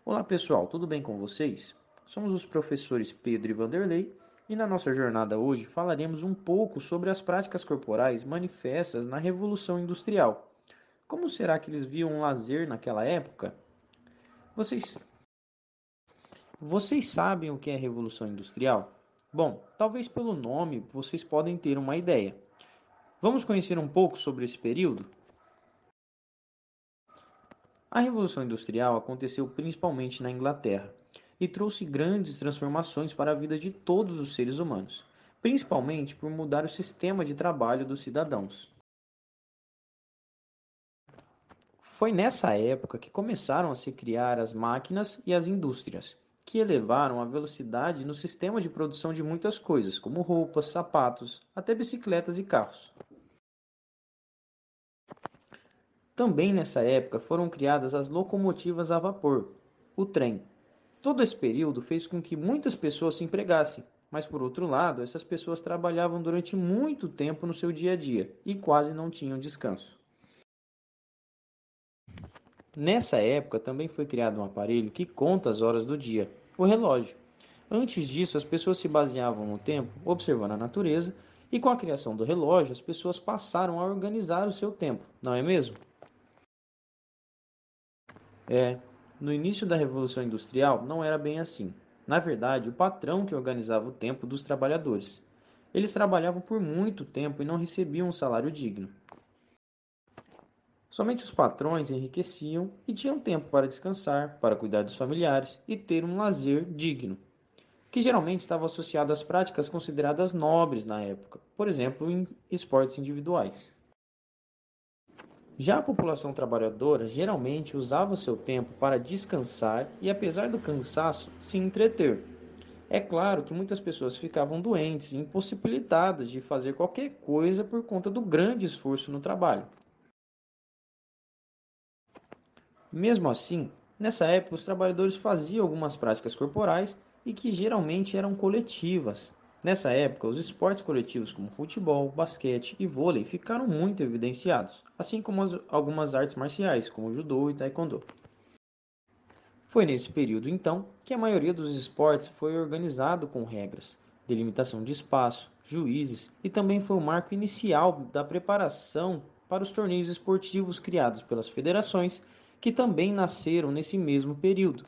Olá pessoal, tudo bem com vocês? Somos os professores Pedro e Vanderlei e na nossa jornada hoje falaremos um pouco sobre as práticas corporais manifestas na Revolução Industrial. Como será que eles viam o lazer naquela época? Vocês, vocês sabem o que é Revolução Industrial? Bom, talvez pelo nome vocês podem ter uma ideia. Vamos conhecer um pouco sobre esse período? A Revolução Industrial aconteceu principalmente na Inglaterra e trouxe grandes transformações para a vida de todos os seres humanos, principalmente por mudar o sistema de trabalho dos cidadãos. Foi nessa época que começaram a se criar as máquinas e as indústrias, que elevaram a velocidade no sistema de produção de muitas coisas, como roupas, sapatos, até bicicletas e carros. Também nessa época foram criadas as locomotivas a vapor, o trem. Todo esse período fez com que muitas pessoas se empregassem, mas por outro lado, essas pessoas trabalhavam durante muito tempo no seu dia a dia e quase não tinham descanso. Nessa época também foi criado um aparelho que conta as horas do dia, o relógio. Antes disso, as pessoas se baseavam no tempo, observando a natureza, e com a criação do relógio, as pessoas passaram a organizar o seu tempo, não é mesmo? É, no início da Revolução Industrial não era bem assim. Na verdade, o patrão que organizava o tempo dos trabalhadores. Eles trabalhavam por muito tempo e não recebiam um salário digno. Somente os patrões enriqueciam e tinham tempo para descansar, para cuidar dos familiares e ter um lazer digno, que geralmente estava associado às práticas consideradas nobres na época, por exemplo, em esportes individuais. Já a população trabalhadora geralmente usava seu tempo para descansar e, apesar do cansaço, se entreter. É claro que muitas pessoas ficavam doentes e impossibilitadas de fazer qualquer coisa por conta do grande esforço no trabalho. Mesmo assim, nessa época os trabalhadores faziam algumas práticas corporais e que geralmente eram coletivas. Nessa época, os esportes coletivos como futebol, basquete e vôlei ficaram muito evidenciados, assim como algumas artes marciais, como judô e taekwondo. Foi nesse período, então, que a maioria dos esportes foi organizado com regras, delimitação de espaço, juízes e também foi o marco inicial da preparação para os torneios esportivos criados pelas federações, que também nasceram nesse mesmo período.